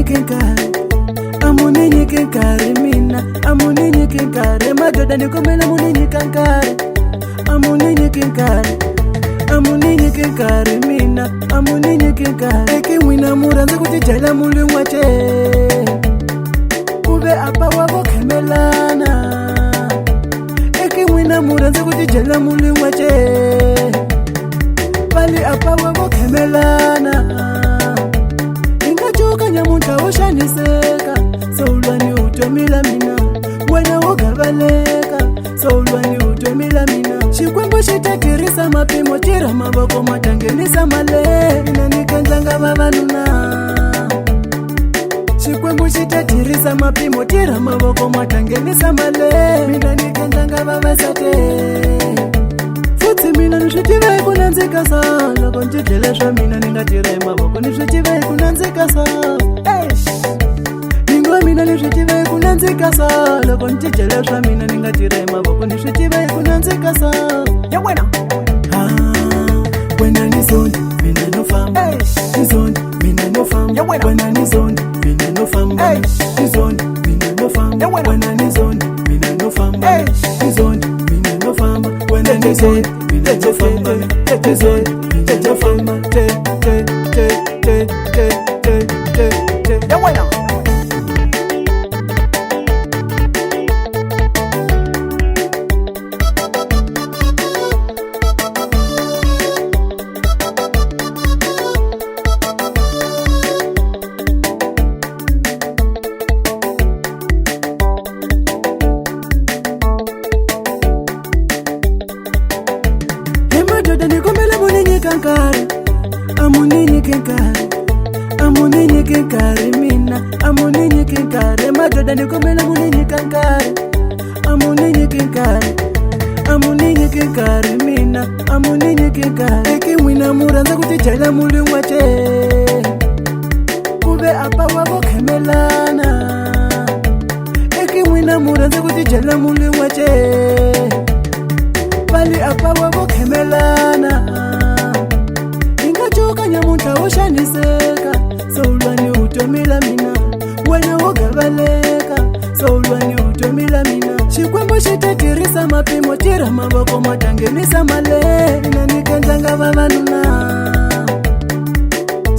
kenkari, amuninyi kenkari mina, amuninyi kenkari, madoda nikomela muninyi kankari, amuninyi kenkari, amuninyi kenkari mina, amuninyi kenkari. Eki wina muranza kuti jala muli mwache, kube apa wabo kemelana. Eki wina muranza kuti jala muli mwache, bali apa wabo kemelana. Ingachoka nyamunta ushaniseka, saulwani utomila mina, wena wogabaleka, saulwani utomila mina. Shikwembo shitatirisa mapimo tira maboko matangenisa male, inanikanzanga babanuna. Shikwembo shitatirisa mapimo tira maboko matangenisa male, inanikanzanga babasate. Futsi mina nishitive kunanzika sala, konjidleleshwa mina ningatira maboko nishitive kunanzika sala. Ningo mina nishitive kunanzika sala, konjidleleshwa mina ningatira maboko nishitive kunanzika sala. Ya buena. Wena ni zone, mina no famba. Ni zone, mina no famba. Ya buena. Wena ni zone, mina no famba. Ni zone, mina no famba. Ya buena. Wena ni zone, mina no famba. Ni zone, mina no famba. Wena ni zone, mina no famba. Ni zone, mina no famba. Ya buena. Madoda nikomela muninyi kankari, amuninyi kenkari, amuninyi kenkari mina, amuninyi kenkari. Madoda nikomela muninyi kankari, amuninyi kenkari, amuninyi kenkari mina, amuninyi kenkari. Eki wina muranza kuti jala muli mwache, kube apa wabo kemelana. Eki wina muranza kuti jala muli mwache, bali apa wabo kemelana. Ingachoka nyamunta ushaniseka, saulwani utomila mina, wena wogabaleka, saulwani utomila mina. Shikwembo shitatirisa mapimo tira maboko matangenisa male, inanikanzanga babanuna.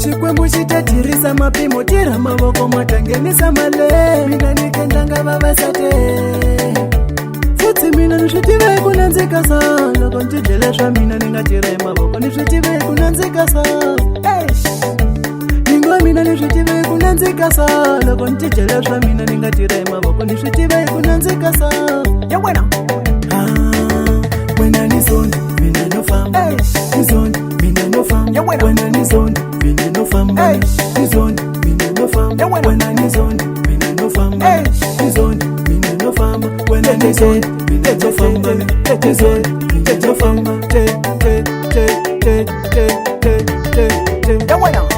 Shikwembo shitatirisa mapimo tira maboko matangenisa male, inanikanzanga babasate. Futsi mina nishitive kunanzika sala, konjidleleshwa mina ningatira maboko nishitive kunanzika sala. Ningo mina nishitive kunanzika sala, konjidleleshwa mina ningatira maboko nishitive kunanzika sala. Ya buena. Wena ni zone, mina no famba. Ni zone, mina no famba. Ya buena. Wena ni zone, mina no famba. Ni zone, mina no famba. Ya buena. Wena ni zone, mina no famba. Ni zone, mina no famba. Wena ni zone, mina no famba. Ni zone, mina no famba. Ya buena.